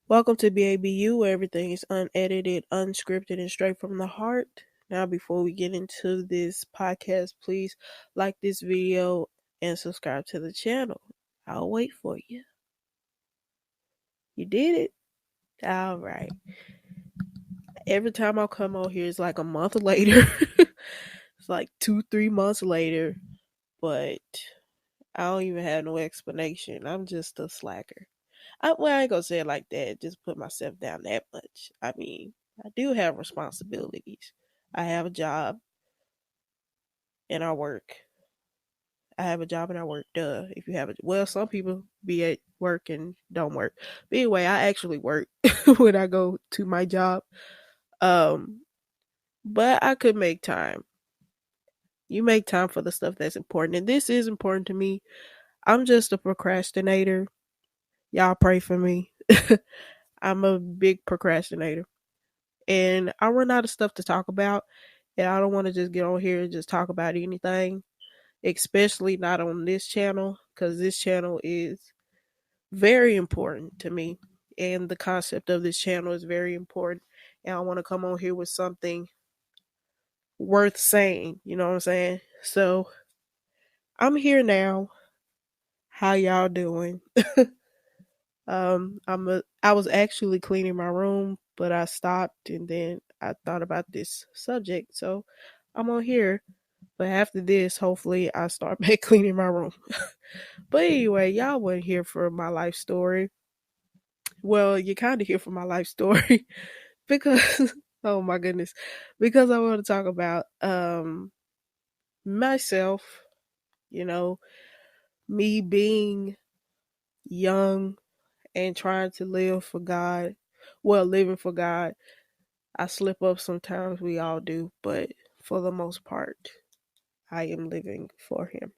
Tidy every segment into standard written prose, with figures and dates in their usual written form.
Welcome to BABU, where everything is unedited, unscripted, and straight from the heart. Now, before we get into this podcast, please like this video and subscribe to the channel. I'll wait for you. You did it? All right. Every time I come on here, it's like a month later. It's like 2-3 months later, but I don't even have no explanation. I'm just a slacker. I ain't gonna say it like that. Just put myself down that much. I mean, I do have responsibilities. I have a job and I work. I have a job and I work. Duh. If you have some people be at work and don't work. But anyway, I actually work when I go to my job. But I could make time. You make time for the stuff that's important, and this is important to me. I'm just a procrastinator. Y'all pray for me. I'm a big procrastinator. And I run out of stuff to talk about. And I don't want to just get on here and just talk about anything, especially not on this channel, because this channel is very important to me. And the concept of this channel is very important. And I want to come on here with something worth saying. You know what I'm saying? So I'm here now. How y'all doing? I was actually cleaning my room, but I stopped and then I thought about this subject. So I'm on here. But after this, hopefully I start back cleaning my room. But anyway, y'all weren't here for my life story. Well, you're kind of here for my life story because oh my goodness. Because I want to talk about myself, you know, me being young and trying to live for God. Well, living for God. I slip up sometimes, we all do, but for the most part, I am living for Him.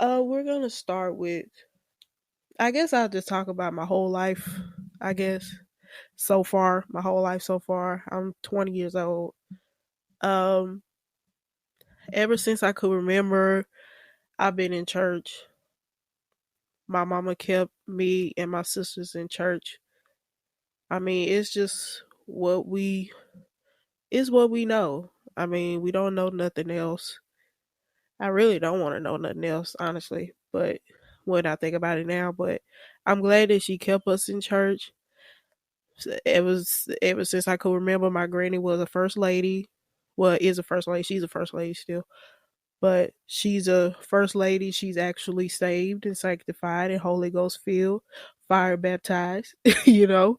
We're gonna start with, I guess I'll just talk about my whole life, I guess. So far, my whole life so far. I'm 20 years old. Um, Ever since I could remember, I've been in church. My mama kept me and my sisters in church. I mean, it's just what we know. I mean, we don't know nothing else. I really don't want to know nothing else, honestly. But when I think about it now, but I'm glad that she kept us in church. It was ever since I could remember. My granny was a first lady. Well, is a first lady. She's a first lady still, but she's a first lady. She's actually saved and sanctified and Holy Ghost filled, fire baptized. you know,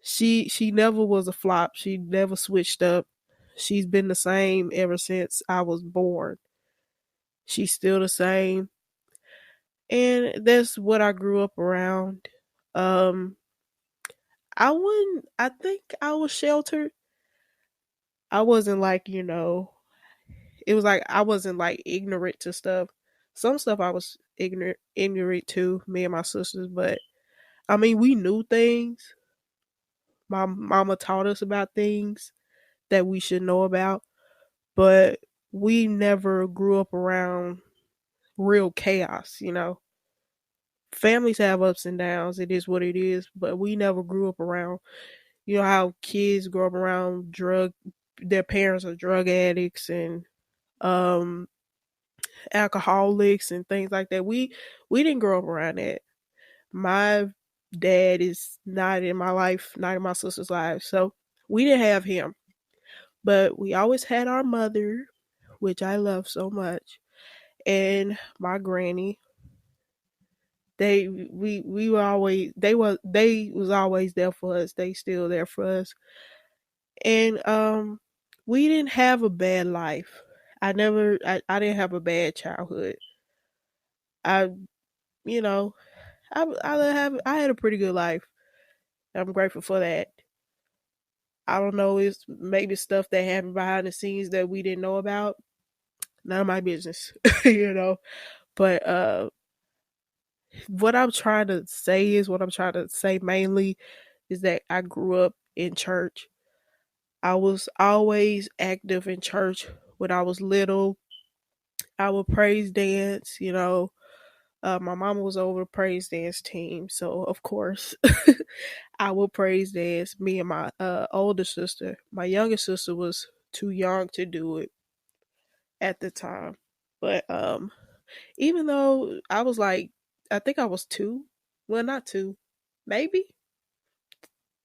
she never was a flop. She never switched up. She's been the same ever since I was born. She's still the same. And that's what I grew up around. Um I think I was sheltered. I wasn't like, it was like I wasn't like ignorant to stuff. Some stuff I was ignorant to, me and my sisters, but I mean we knew things. My mama taught us about things that we should know about, but we never grew up around real chaos. Families have ups and downs. It is what it is, but we never grew up around, how kids grow up around their parents are drug addicts and um alcoholics and things like that. We didn't grow up around that. My dad is not in my life, not in my sister's life. So we didn't have him. But we always had our mother, which I love so much, and my granny. We were always they was always there for us. They still there for us. And we didn't have a bad life. I didn't have a bad childhood. I you know, I had a pretty good life. I'm grateful for that. I don't know, it's maybe stuff that happened behind the scenes that we didn't know about. None of my business, you know. But what I'm trying to say mainly is that I grew up in church. I was always active in church when I was little. I would praise dance, you know. My mama was over the praise dance team, so of course I would praise dance. Me and my older sister. My younger sister was too young to do it at the time. But even though I was like, I think I was two. Well, not two, maybe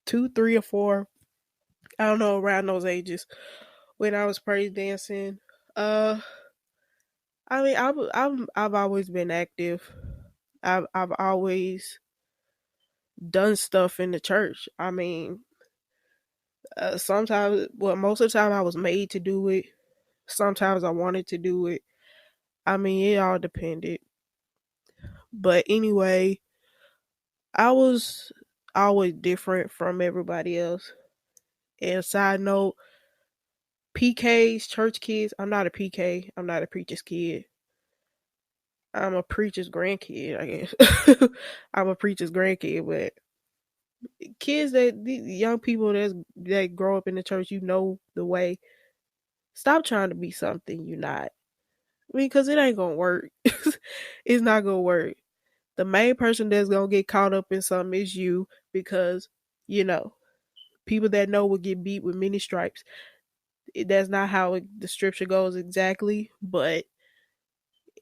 two, three, or four. I don't know, around those ages when I was praise dancing. Uh, I mean, I've always been active. I've always done stuff in the church. I mean, sometimes, well, most of the time I was made to do it. Sometimes I wanted to do it. I mean, it all depended. But anyway, I was always different from everybody else. And side note, PKs, church kids, I'm not a PK. I'm not a preacher's kid. I'm a preacher's grandkid, I guess. I'm a preacher's grandkid, but kids that these young people that grow up in the church, you know the way. Stop trying to be something you're not. I mean, because it ain't gonna work. It's not gonna work. The main person that's gonna get caught up in something is you, because you know people that know will get beat with many stripes. That's not how the scripture goes exactly, but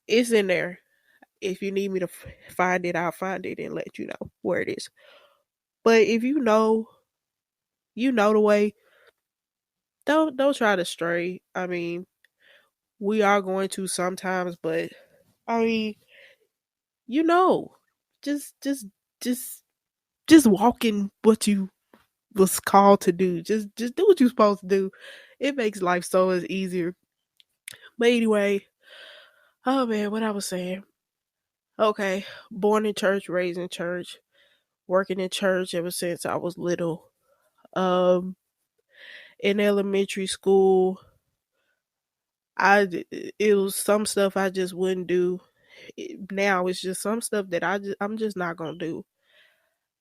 it's in there. If you need me to find it, I'll find it and let you know where it is. But if you know the way. Don't try to stray. I mean, we are going to sometimes, but I mean, you know, just just just just walk in what you was called to do. Just do what you're supposed to do. It makes life so much easier. But anyway, oh man, what I was saying. Okay, born in church, raised in church, working in church ever since I was little. Um, in elementary school, it was some stuff I just wouldn't do. Now it's just some stuff that I'm just not gonna do.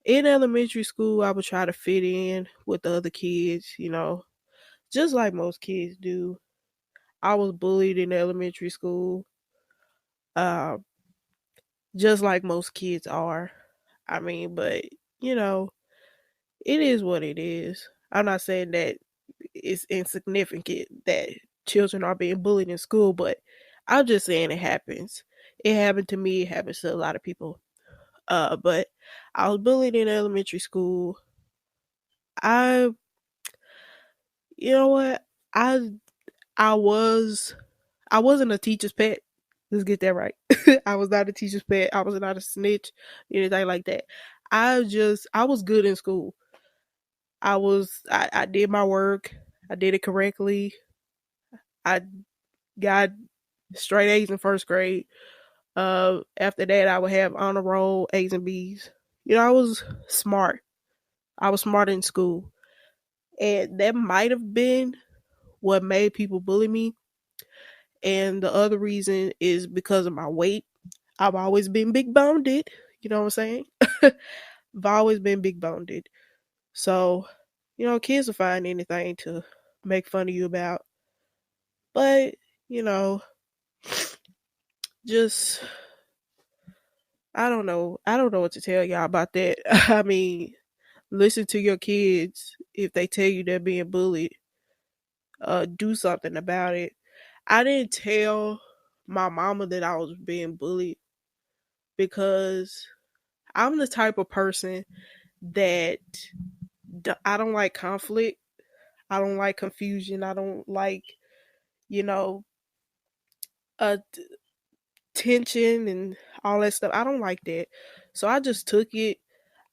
In elementary school, I would try to fit in with the other kids, you know, just like most kids do. I was bullied in elementary school, uh, just like most kids are. I mean, but you know, it is what it is. I'm not saying that it's insignificant that children are being bullied in school, but I'm just saying it happens. It happened to me. It happens to a lot of people. But I was bullied in elementary school. I, you know what? I I was I wasn't a teacher's pet. Let's get that right. I was not a teacher's pet. I was not a snitch, anything like that. I was good in school. I did my work. I did it correctly. I got straight A's in first grade. After that, I would have honor roll, A's and B's. You know, I was smart. I was smart in school, and that might have been what made people bully me. And the other reason is because of my weight. I've always been big boned. You know what I'm saying? I've always been big boned. So, you know, kids will find anything to make fun of you about. But, you know, just I don't know. I don't know what to tell y'all about that. I mean, listen to your kids if they tell you they're being bullied. Do something about it. I didn't tell my mama that I was being bullied because I'm the type of person that I don't like conflict. I don't like confusion. I don't like, you know, uh, tension and all that stuff. I don't like that. So I just took it.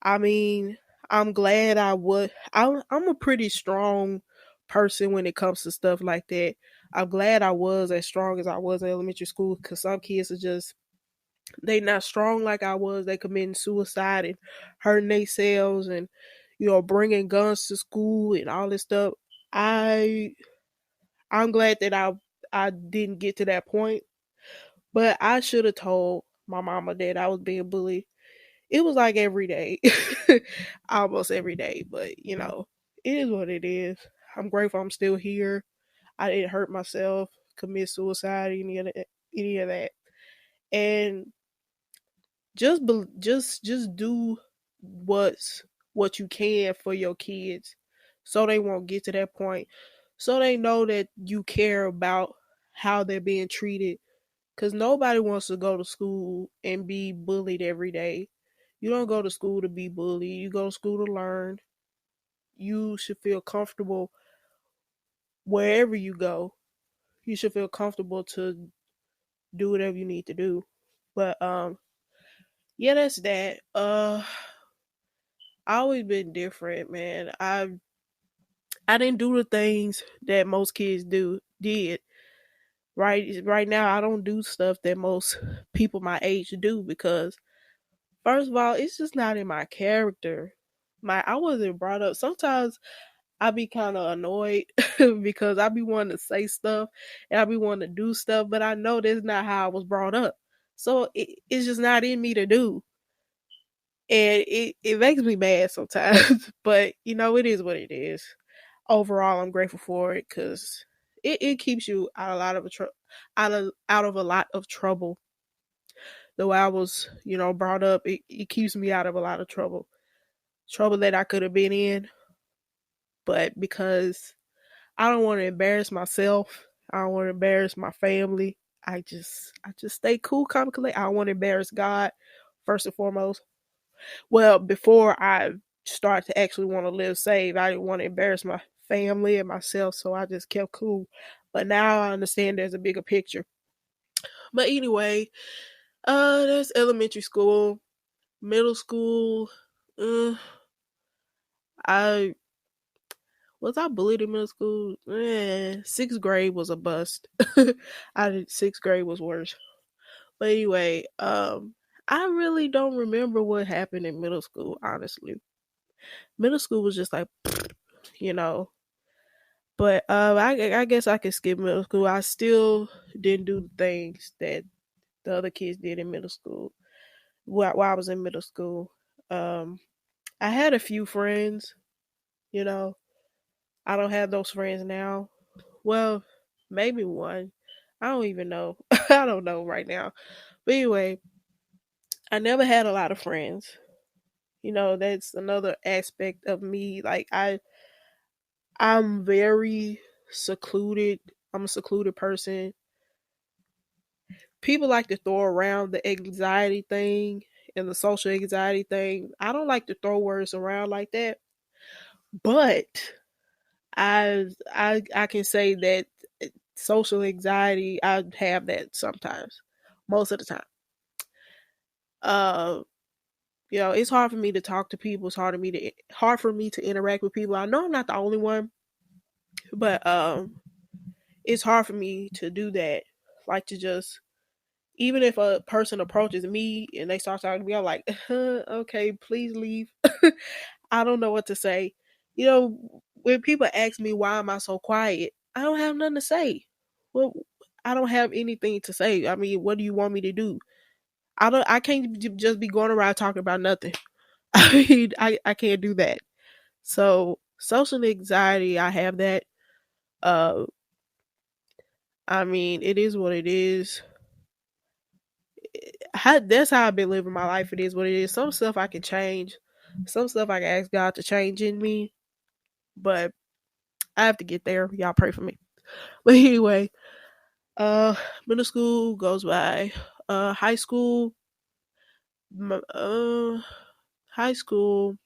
I mean, I'm glad I would. I'm a pretty strong person when it comes to stuff like that. I'm glad I was as strong as I was in elementary school, because some kids are just they not strong like I was. They committing suicide and hurting themselves, and you know, bringing guns to school and all this stuff. I I'm glad that I didn't get to that point, but I should have told my mama that I was being bullied. It was like every day, almost every day. But you know, it is what it is. I'm grateful I'm still here. I didn't hurt myself, commit suicide, any of that. And just do what's what you can for your kids so they won't get to that point. So they know that you care about how they're being treated, cuz nobody wants to go to school and be bullied every day. You don't go to school to be bullied. You go to school to learn. You should feel comfortable wherever you go. You should feel comfortable to do whatever you need to do. But yeah, that's that. I always been different, man. I didn't do the things that most kids did. Right now I don't do stuff that most people my age do, because first of all, it's just not in my character. I wasn't brought up. Sometimes I be kind of annoyed because I be wanting to say stuff and I be wanting to do stuff, but I know that's not how I was brought up. So it's just not in me to do. And it makes me mad sometimes, but it is what it is. Overall, I'm grateful for it because it keeps you out a lot of out of a lot of trouble. The way I was, brought up, it keeps me out of a lot of trouble that I could have been in, but because I don't want to embarrass myself, I don't want to embarrass my family. I just stay cool, calm, and collect. I don't want to embarrass God first and foremost. Well, before I start to actually want to live saved, I didn't want to embarrass my family and myself, so I just kept cool. But now I understand there's a bigger picture. But anyway, that's elementary school. Middle school, I I bullied in middle school. Sixth grade was a bust. Sixth grade was worse. But anyway, I really don't remember what happened in middle school, honestly. Middle school was just like, you know. But I guess I could skip middle school. I still didn't do the things that the other kids did in middle school while I was in middle school. Um, I had a few friends, you know. I don't have those friends now. Well, maybe one. I don't even know. I don't know right now. But anyway, I never had a lot of friends. That's another aspect of me. Like I'm very secluded. I'm a secluded person. People like to throw around the anxiety thing and the social anxiety thing. I don't like to throw words around like that. But I can say that social anxiety, I have that sometimes. Most of the time. Uh it's hard for me to talk to people. It's hard for me to interact with people. I know I'm not the only one, but it's hard for me to do that. Like to just, even if a person approaches me and they start talking to me, I'm like, okay, please leave. I don't know what to say. When people ask me why am I so quiet, I don't have nothing to say. Well, I don't have anything to say. I mean, what do you want me to do? I can't just be going around talking about nothing. I mean, I can't do that. So social anxiety, I have that. Uh, I mean, it is what it is. That's how I've been living my life. It is what it is. Some stuff I can change. Some stuff I can ask God to change in me. But I have to get there. Y'all pray for me. But anyway, uh, middle school goes by. High school. Uh, high school.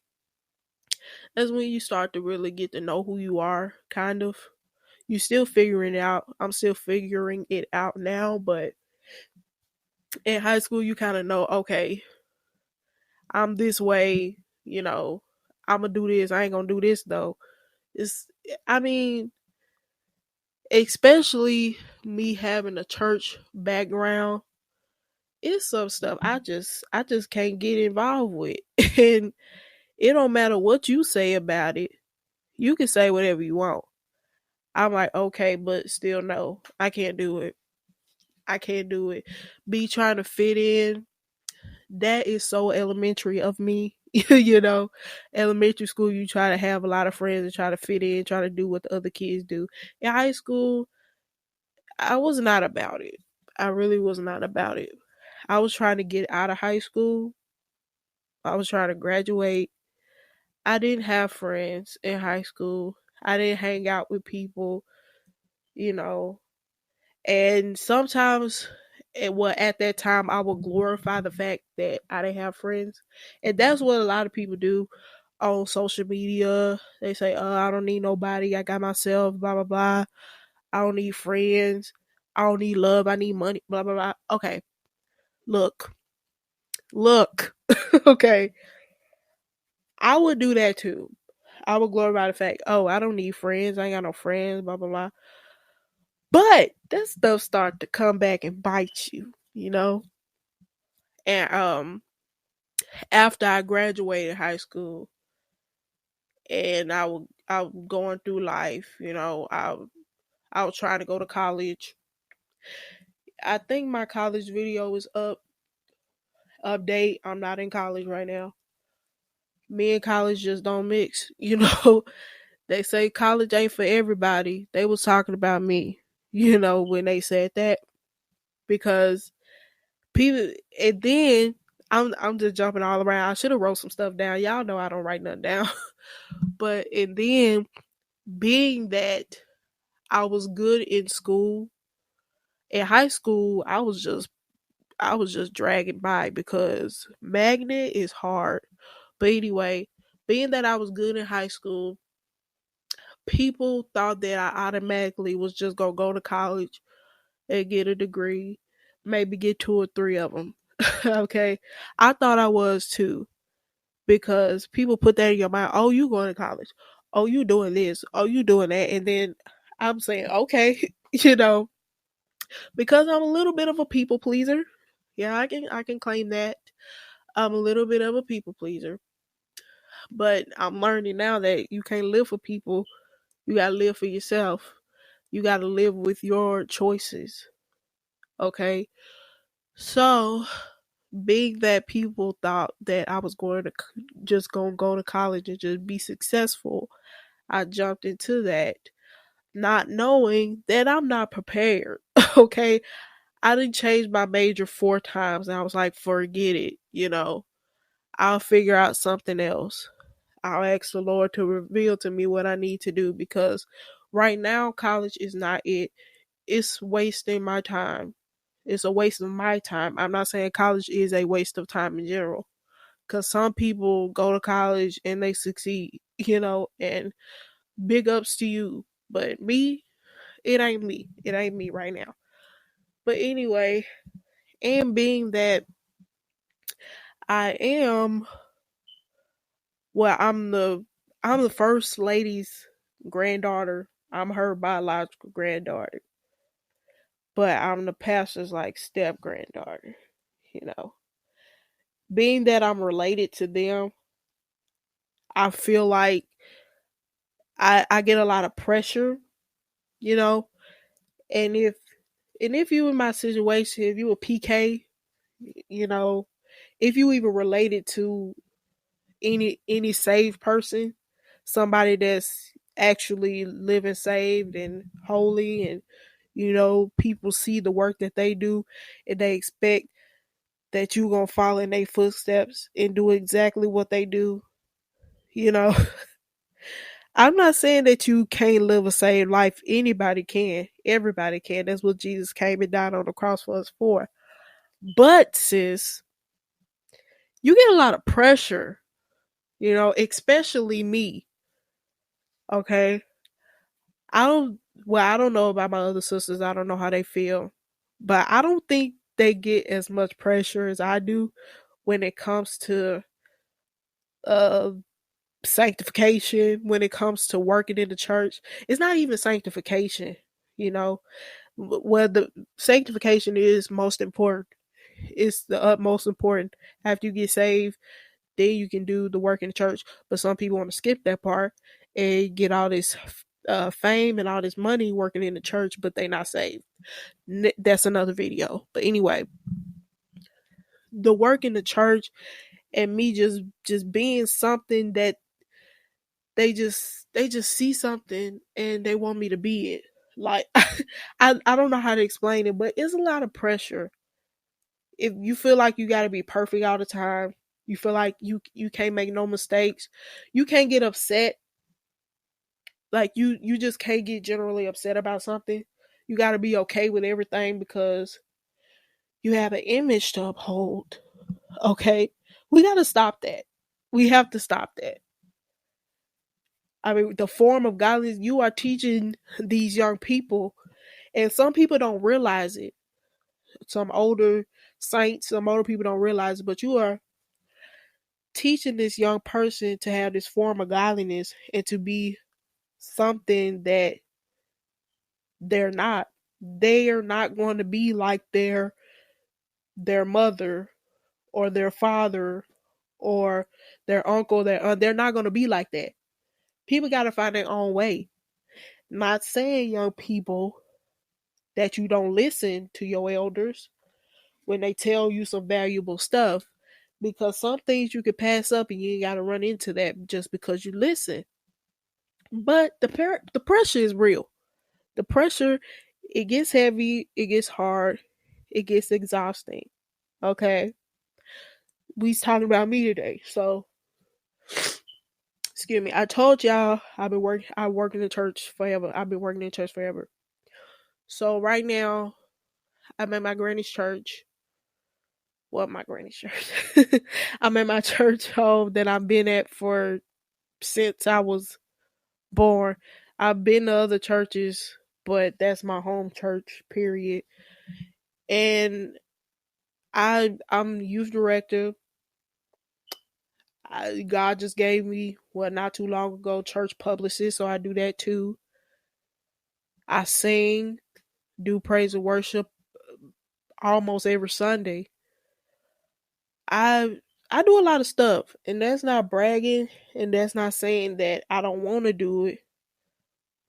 That's when you start to really get to know who you are. Kind of. You still figuring it out. I'm still figuring it out now, but in high school you kind of know, okay, I'm this way, I'm gonna do this. I ain't gonna do this though. It's I mean, especially me having a church background, it's some stuff I just can't get involved with. And it don't matter what you say about it. You can say whatever you want. I'm like, okay, but still no. I can't do it. I can't do it. Be trying to fit in, that is so elementary of me. you know, elementary school, you try to have a lot of friends and try to fit in, try to do what the other kids do. In high school, I was not about it. I really was not about it. I was trying to get out of high school. I was trying to graduate. I didn't have friends in high school. I didn't hang out with people, you know. And sometimes, well, at that time, I would glorify the fact that I didn't have friends. And that's what a lot of people do on social media. They say, I don't need nobody. I got myself, blah, blah, blah. I don't need friends. I don't need love. I need money, blah, blah, blah. Okay, look, look, okay. I would do that too. I would glorify the fact, I don't need friends. I ain't got no friends, blah, blah, blah. But that stuff start to come back and bite you, you know? And after I graduated high school and I was going through life, I was trying to go to college. I think my college video is update. I'm not in college right now. Me and college just don't mix, you know. They say college ain't for everybody. They was talking about me, when they said that, because people. And then I'm just jumping all around. I should have wrote some stuff down. Y'all know I don't write nothing down. But and then, being that I was good in school, in high school, I was just dragging by because magnet is hard. But anyway, being that I was good in high school, people thought that I automatically was just gonna go to college and get a degree, maybe get two or three of them. Okay, I thought I was too, because people put that in your mind. Oh, you going to college? Oh, you doing this? Oh, you doing that? And then I'm saying, okay, because I'm a little bit of a people pleaser. Yeah, I can claim that. I'm a little bit of a people pleaser. But I'm learning now that you can't live for people. You gotta live for yourself. You gotta live with your choices. Okay? So, being that people thought that I was going to just gonna go to college and just be successful, I jumped into that, not knowing that I'm not prepared. Okay? I didn't change my major 4 times and I was like, forget it. I'll figure out something else. I'll ask the Lord to reveal to me what I need to do, because right now college is not it. It's wasting my time. It's a waste of my time. I'm not saying college is a waste of time in general, because some people go to college and they succeed, and big ups to you. But me, it ain't me. It ain't me right now. But anyway, and being that I am, well, I'm the first lady's granddaughter. I'm her biological granddaughter, but I'm the pastor's like step granddaughter. You know, being that I'm related to them, I feel like I get a lot of pressure. You know, and if you in my situation, if you a PK, you know, if you even related to any saved person, somebody that's actually living saved and holy, and people see the work that they do and they expect that you gonna follow in their footsteps and do exactly what they do. you know I'm not saying that you can't live a saved life. Anybody can, everybody can. That's what Jesus came and died on the cross for us for. But sis, you get a lot of pressure, especially me. Okay, I don't. Well, I don't know about my other sisters. I don't know how they feel, but I don't think they get as much pressure as I do when it comes to uh sanctification. When it comes to working in the church, it's not even sanctification. You know, well, the sanctification is most important. It's the utmost important. After you get saved, then you can do the work in the church. But some people want to skip that part and get all this fame and all this money working in the church, but they not saved. That's another video. But anyway, the work in the church and me just being something that they just see something and they want me to be it. Like I don't know how to explain it, but it's a lot of pressure. If you feel like you got to be perfect all the time, you feel like you can't make no mistakes, you can't get upset. Like you just can't get generally upset about something. You got to be okay with everything because you have an image to uphold. Okay? We got to stop that. We have to stop that. I mean, the form of godliness you are teaching these young people, and some people don't realize it. Some older saints, some older people don't realize it, but you are teaching this young person to have this form of godliness and to be something that they're not. They are not going to be like their mother or their father or their uncle, their aunt. They're not going to be like that. People got to find their own way. Not saying, young people, that you don't listen to your elders when they tell you some valuable stuff, because some things you could pass up and you ain't got to run into that just because you listen. But the pressure is real. The pressure, it gets heavy, it gets hard, it gets exhausting. Okay, we's talking about me today, so excuse me. I told y'all I work in the church forever. I've been working in church forever. So right now I'm at my granny's church. Well, my granny's church. I'm at my church home that I've been at for since I was born. I've been to other churches, but that's my home church, period. And I'm youth director. God just gave me, well, not too long ago, church publicist, so I do that too. I sing, do praise and worship almost every Sunday. I I do a lot of stuff, and that's not bragging, and that's not saying that I don't want to do it.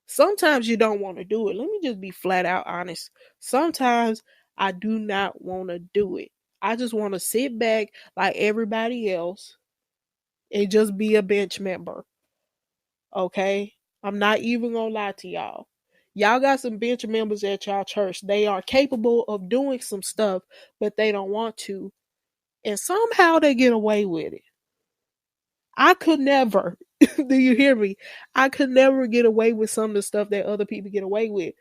Sometimes you don't want to do it. Let me just be flat out honest. Sometimes I do not want to do it. I just want to sit back like everybody else and just be a bench member. Okay? I'm not even gonna lie to y'all. Y'all got some bench members at y'all church. They are capable of doing some stuff, but they don't want to. And somehow they get away with it. I could never. Do you hear me? I could never get away with some of the stuff that other people get away with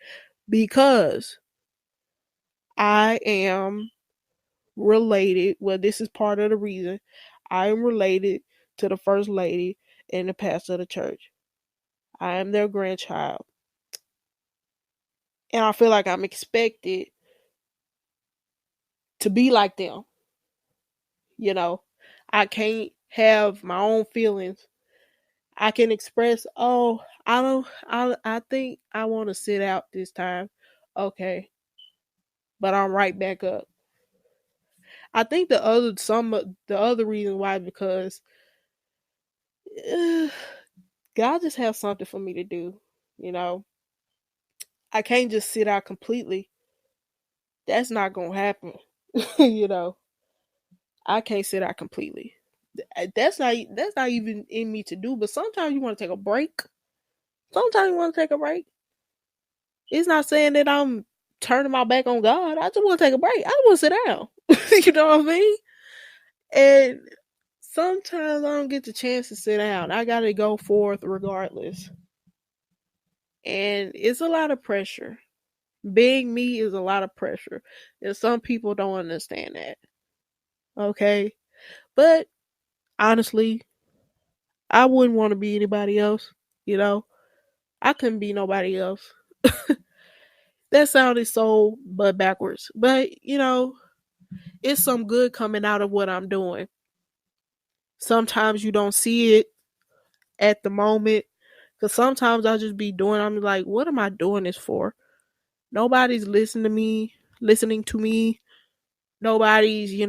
because I am related. Well, this is part of the reason. I am related to the first lady and the pastor of the church. I am their grandchild. And I feel like I'm expected to be like them. You know, I can't have my own feelings. I can express, oh, I think I want to sit out this time. Okay. But I'm right back up. I think the other reason why is because uh, God just has something for me to do. You know, I can't just sit out completely. That's not gonna happen. You know, I can't sit out completely. That's not even in me to do. But sometimes you want to take a break. Sometimes you want to take a break. It's not saying that I'm turning my back on God. I just want to take a break. I just want to sit down. You know what I mean? And sometimes I don't get the chance to sit down. I got to go forth regardless. And it's a lot of pressure. Being me is a lot of pressure. And some people don't understand that. Okay? But honestly, I wouldn't want to be anybody else. You know? I couldn't be nobody else. That sounded so but backwards. But, it's some good coming out of what I'm doing. Sometimes you don't see it at the moment. Because sometimes I'll just be doing, I'm like, what am I doing this for? Nobody's listening to me. Nobody's,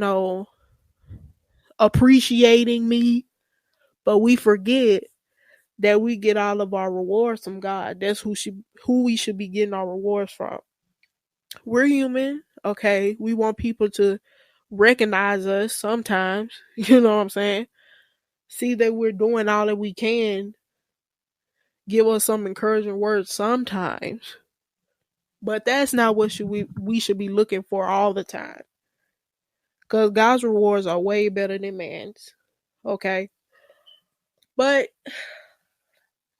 appreciating me. But we forget that we get all of our rewards from God. That's who we should be getting our rewards from. We're human, okay? We want people to recognize us sometimes. You know what I'm saying? See that we're doing all that we can. Give us some encouraging words sometimes. But that's not what we should be looking for all the time. Because God's rewards are way better than man's. Okay? But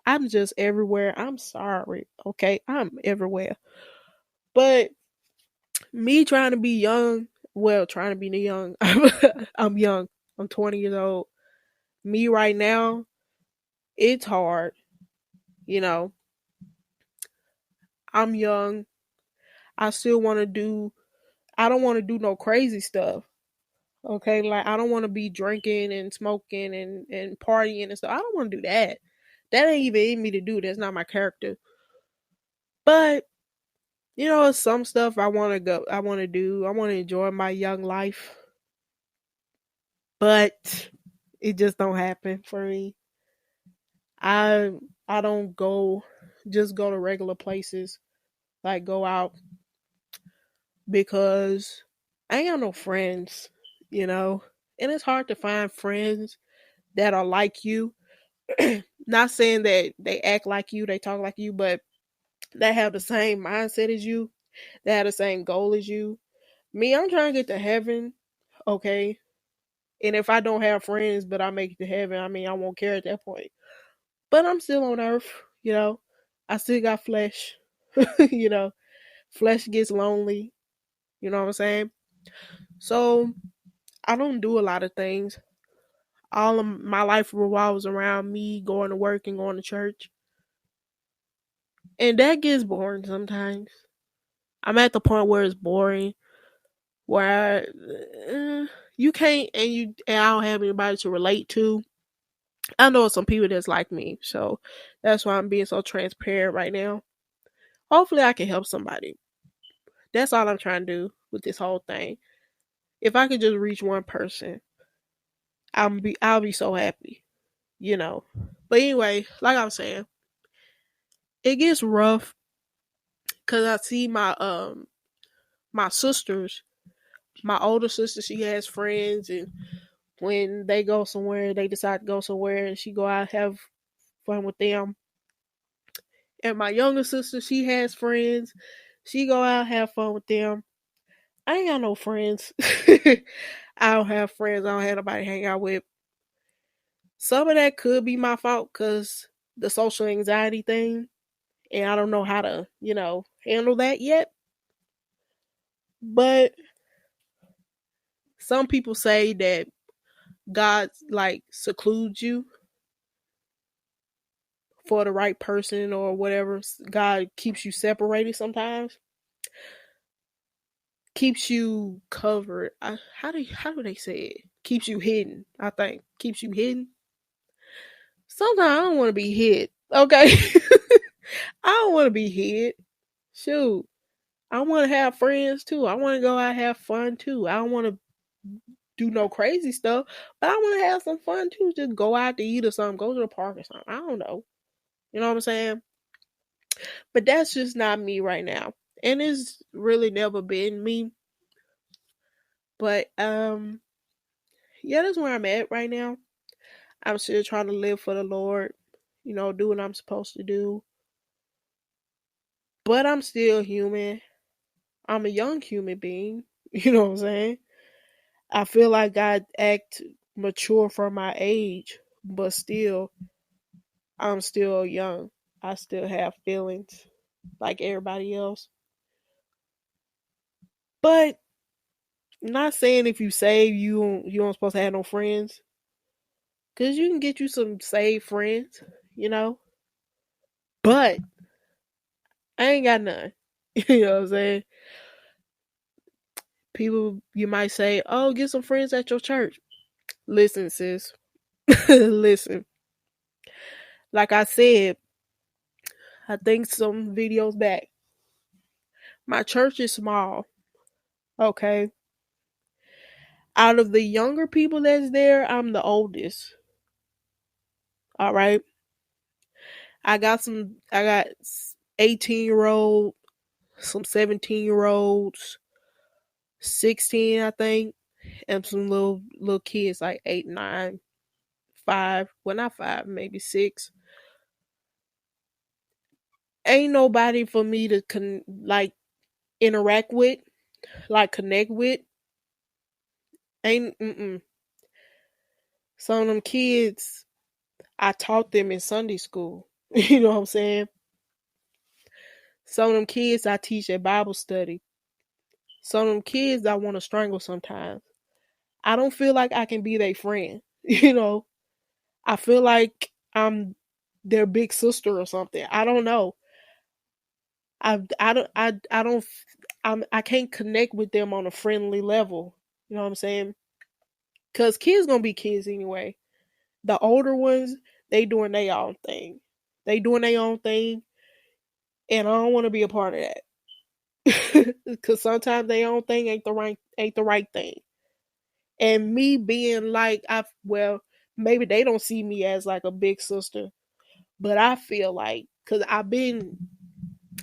I'm just everywhere. I'm sorry. Okay? I'm everywhere. But me trying to be young, well, trying to be young, I'm young. I'm 20 years old. Me right now, it's hard. You know, I'm young. I still want to do, I don't want to do no crazy stuff. Okay. Like, I don't want to be drinking and smoking and partying and stuff. I don't want to do that. That ain't even in me to do. That's not my character. But, some stuff I want to I want to do. I want to enjoy my young life. But it just don't happen for me. I I don't go to regular places, like go out, because I ain't got no friends, you know. And it's hard to find friends that are like you. Not saying that they act like you, they talk like you, but they have the same mindset as you. They have the same goal as you. Me, I'm trying to get to heaven, okay? And if I don't have friends but I make it to heaven, I mean, I won't care at that point. But I'm still on earth, you know. I still got flesh, you know. Flesh gets lonely, you know what I'm saying? So I don't do a lot of things. All of my life revolves around me going to work and going to church. And that gets boring sometimes. I'm at the point where it's boring, where you can't, and I don't have anybody to relate to. I know some people that's like me, so that's why I'm being so transparent right now. Hopefully, I can help somebody. That's all I'm trying to do with this whole thing. If I could just reach one person, I'll be so happy, you know. But anyway, like I was saying, it gets rough because I see my sisters, my older sister, she has friends, and when they go somewhere, they decide to go somewhere, and she go out have fun with them. And my younger sister, she has friends, she go out have fun with them. I ain't got no friends. I don't have friends. I don't have nobody to hang out with. Some of that could be my fault because the social anxiety thing, and I don't know how to, handle that yet. But some people say that God like secludes you for the right person or whatever. God keeps you separated sometimes, keeps you covered. How do they say it? Keeps you hidden. I think keeps you hidden. Sometimes I don't want to be hid. Okay, I don't want to be hid. Shoot, I want to have friends too. I want to go out and have fun too. I don't want to do no crazy stuff, but I want to have some fun too. Just go out to eat or something, go to the park or something. I don't know. You know what I'm saying? But that's just not me right now. And it's really never been me. But yeah, that's where I'm at right now. I'm still trying to live for the Lord, do what I'm supposed to do. But I'm still human. I'm a young human being. You know what I'm saying? I feel like I act mature for my age, but still, I'm still young. I still have feelings like everybody else. But not saying if you save, you don't supposed to have no friends. Cause you can get you some saved friends, you know. But I ain't got none. You know what I'm saying? People, you might say, "Oh, get some friends at your church." Listen, sis. Listen. Like I said, I think some videos back. My church is small. Okay. Out of the younger people that's there, I'm the oldest. All right. I got 18-year-old, some 17-year-olds, 16, I think. and some little kids like 8, 9, 5. Well, not 5, maybe 6. Ain't nobody for me to like interact with, like connect with. Ain't Some of them kids I taught them in Sunday school. You know what I'm saying? Some of them kids I teach at Bible study. Some of them kids I want to strangle sometimes. I don't feel like I can be their friend. You know, I feel like I'm their big sister or something. I don't know. I don't I can't connect with them on a friendly level. You know what I'm saying? Cuz kids going to be kids anyway. The older ones, they doing their own thing. They doing their own thing, and I don't want to be a part of that. Cuz sometimes their own thing ain't the right thing. And me being like maybe they don't see me as like a big sister, but I feel like cuz I've been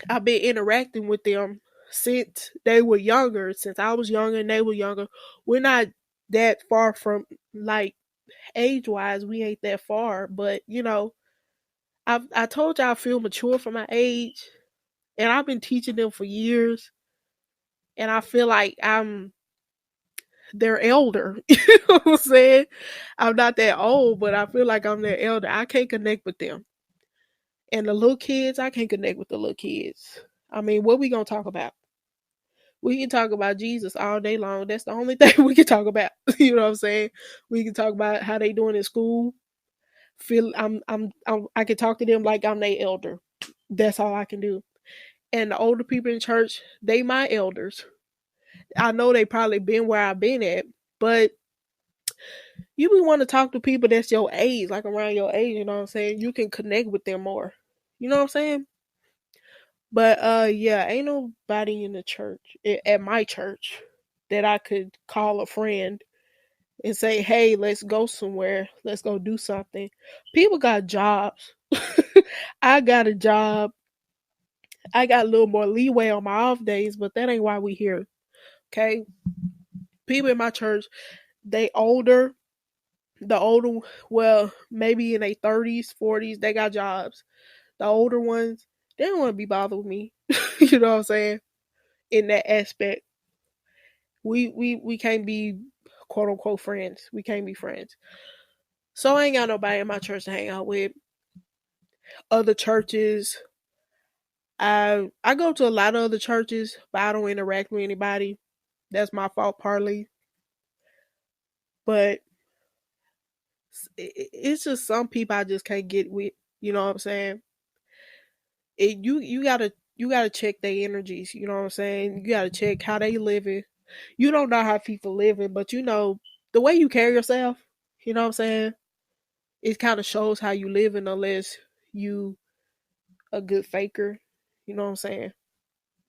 interacting with them since they were younger, since I was younger and they were younger. We're not that far from, like, age wise, we ain't that far, but I told you I feel mature for my age, and I've been teaching them for years, and I feel like I'm their elder. You know what I'm saying? I'm not that old, but I feel like I'm their elder. I can't connect with them. And the little kids, I can't connect with the little kids. I mean, what we gonna talk about? We can talk about Jesus all day long. That's the only thing we can talk about. You know what I'm saying? We can talk about how they doing in school. I can talk to them like I'm their elder. That's all I can do. And the older people in church, they my elders. I know they probably been where I've been at, but you be want to talk to people that's your age, like around your age. You know what I'm saying? You can connect with them more. You know what I'm saying? But yeah, ain't nobody in the church at my church that I could call a friend and say, "Hey, let's go somewhere. Let's go do something." People got jobs. I got a job. I got a little more leeway on my off days, but that ain't why we here. Okay? People in my church, they older. The older, well, maybe in their 30s, 40s, they got jobs. The older ones, they don't want to be bothered with me. You know what I'm saying? In that aspect, we can't be quote unquote friends. We can't be friends. So I ain't got nobody in my church to hang out with. Other churches, I go to a lot of other churches, but I don't interact with anybody. That's my fault partly. But it's just some people I just can't get with. You know what I'm saying? You gotta check their energies. You know what I'm saying? You gotta check how they living. You don't know how people living, but the way you carry yourself. You know what I'm saying? It kind of shows how you living unless you a good faker. You know what I'm saying?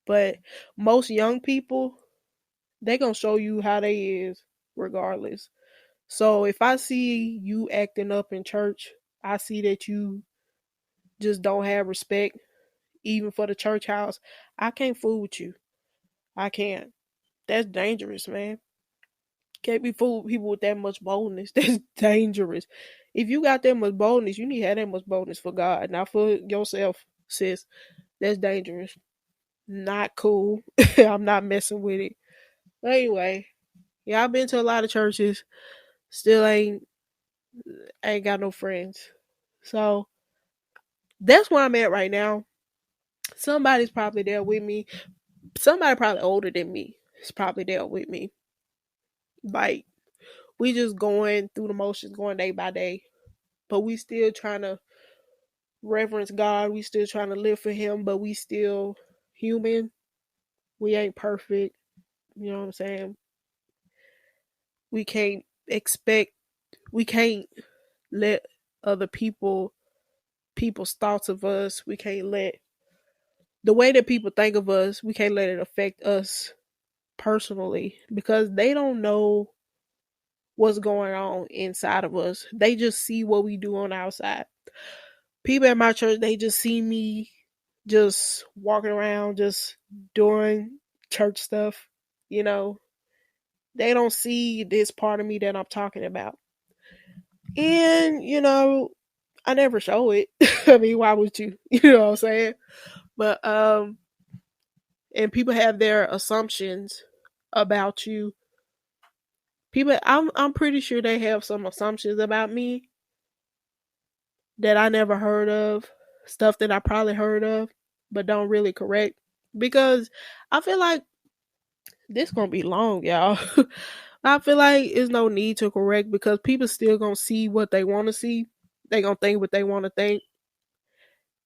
But most young people, they gonna show you how they is regardless. So if I see you acting up in church, I see that you just don't have respect even for the church house. I can't fool with you. I can't. That's dangerous, man. Can't be fooled with people with that much boldness. That's dangerous. If you got that much boldness, you need to have that much boldness for God, not for yourself, sis. That's dangerous. Not cool. I'm not messing with it. But anyway, yeah, I've been to a lot of churches. Still ain't got no friends. So that's where I'm at right now. Somebody's probably there with me. Somebody probably older than me is probably there with me. Like, we just going through the motions, going day by day. But we still trying to reverence God. We still trying to live for Him, but we still human. We ain't perfect. You know what I'm saying? We can't expect, we can't let other people's thoughts of us, we can't let the way that people think of us, we can't let it affect us personally because they don't know what's going on inside of us. They just see what we do on the outside. People at my church, they just see me just walking around, just doing church stuff, you know. They don't see this part of me that I'm talking about. And, you know, I never show it. I mean, why would you? You know what I'm saying? But and people have their assumptions about you. People I'm pretty sure they have some assumptions about me that I never heard of, stuff that I probably heard of but don't really correct, because I feel like this going to be long, y'all. I feel like there's no need to correct because people still going to see what they want to see. They going to think what they want to think.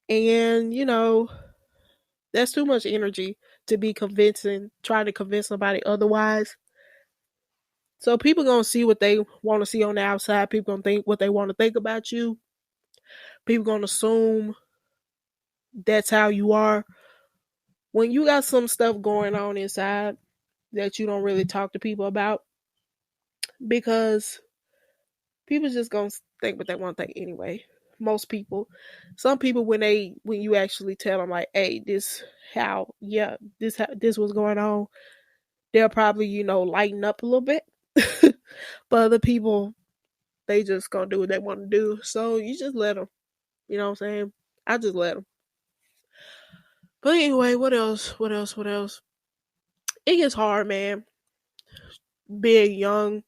And, you know, that's too much energy to be trying to convince somebody otherwise. So people gonna see what they want to see on the outside. People gonna think what they want to think about you. People gonna assume that's how you are. When you got some stuff going on inside that you don't really talk to people about, because people just gonna think what they want to think anyway. Most people, some people, when you actually tell them like, "Hey, this was going on," they'll probably lighten up a little bit. But other people, they just gonna do what they want to do. So you just let them. You know what I'm saying? I just let them. But anyway, what else? What else? What else? It gets hard, man. Being young,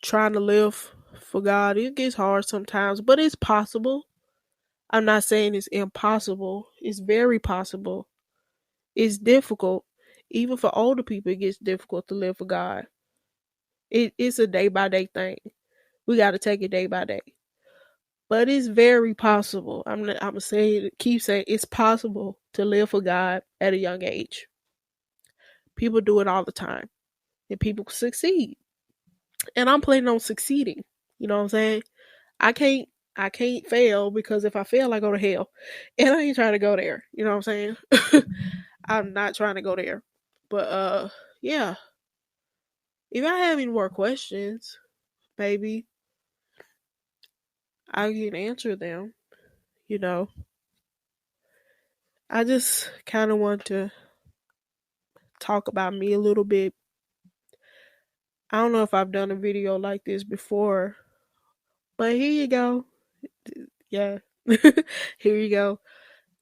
trying to live for God, it gets hard sometimes, but it's possible. I'm not saying it's impossible. It's very possible. It's difficult. Even for older people, it gets difficult to live for God. It's a day by day thing. We got to take it day by day. But it's very possible. I'm saying, keep saying it's possible to live for God at a young age. People do it all the time, and people succeed. And I'm planning on succeeding. You know what I'm saying? I can't I can't fail, because if I fail, I go to hell, and I ain't trying to go there. You know what I'm saying? I'm not trying to go there. But yeah. If I have any more questions, maybe I can answer them. You know, I just kind of want to talk about me a little bit. I don't know if I've done a video like this before, but here you go. Yeah. Here you go.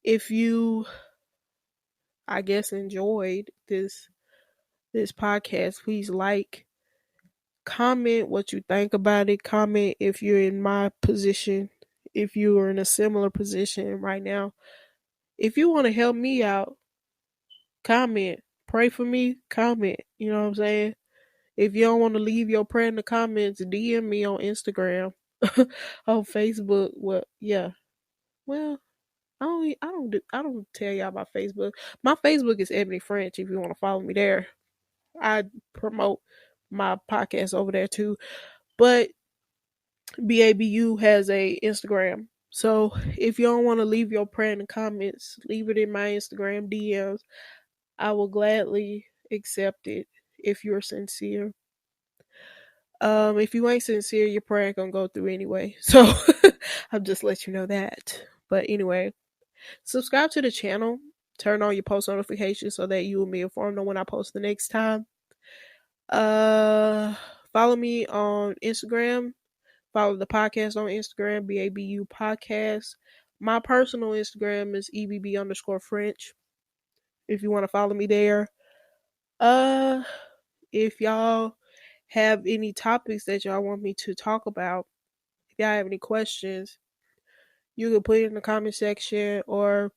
If you, I guess, enjoyed this podcast, please comment what you think about it. Comment if you're in my position, if you are in a similar position right now. If you want to help me out, comment. Pray for me, comment. You know what I'm saying? If you don't want to leave your prayer in the comments, DM me on Instagram, on Facebook. Well, yeah. Well, I don't tell y'all about Facebook. My Facebook is Ebony French. If you want to follow me there, I promote my podcast over there too. But BABU has a Instagram. So if you don't want to leave your prayer in the comments, leave it in my Instagram DMs. I will gladly accept it if you're sincere. If you ain't sincere, your prayer ain't gonna go through anyway. So I'll just let you know that. But anyway, subscribe to the channel. Turn on your post notifications so that you will be informed on when I post the next time. Uh, Follow me on Instagram. Follow the podcast on Instagram, BABU Podcast. My personal Instagram is EBB_French. If you want to follow me there. If y'all have any topics that y'all want me to talk about, if y'all have any questions, you can put it in the comment section, or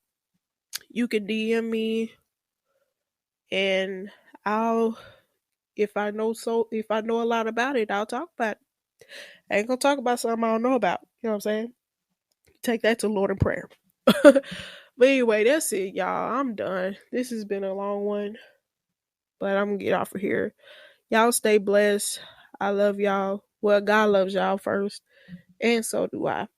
you can DM me, and I'll if I know a lot about it, I'll talk about it. I ain't gonna talk about something I don't know about. You know what I'm saying? Take that to Lord in prayer. But anyway, that's it, y'all. I'm done. This has been a long one, but I'm gonna get off of here. Y'all stay blessed. I love y'all. Well, God loves y'all first, and so do I.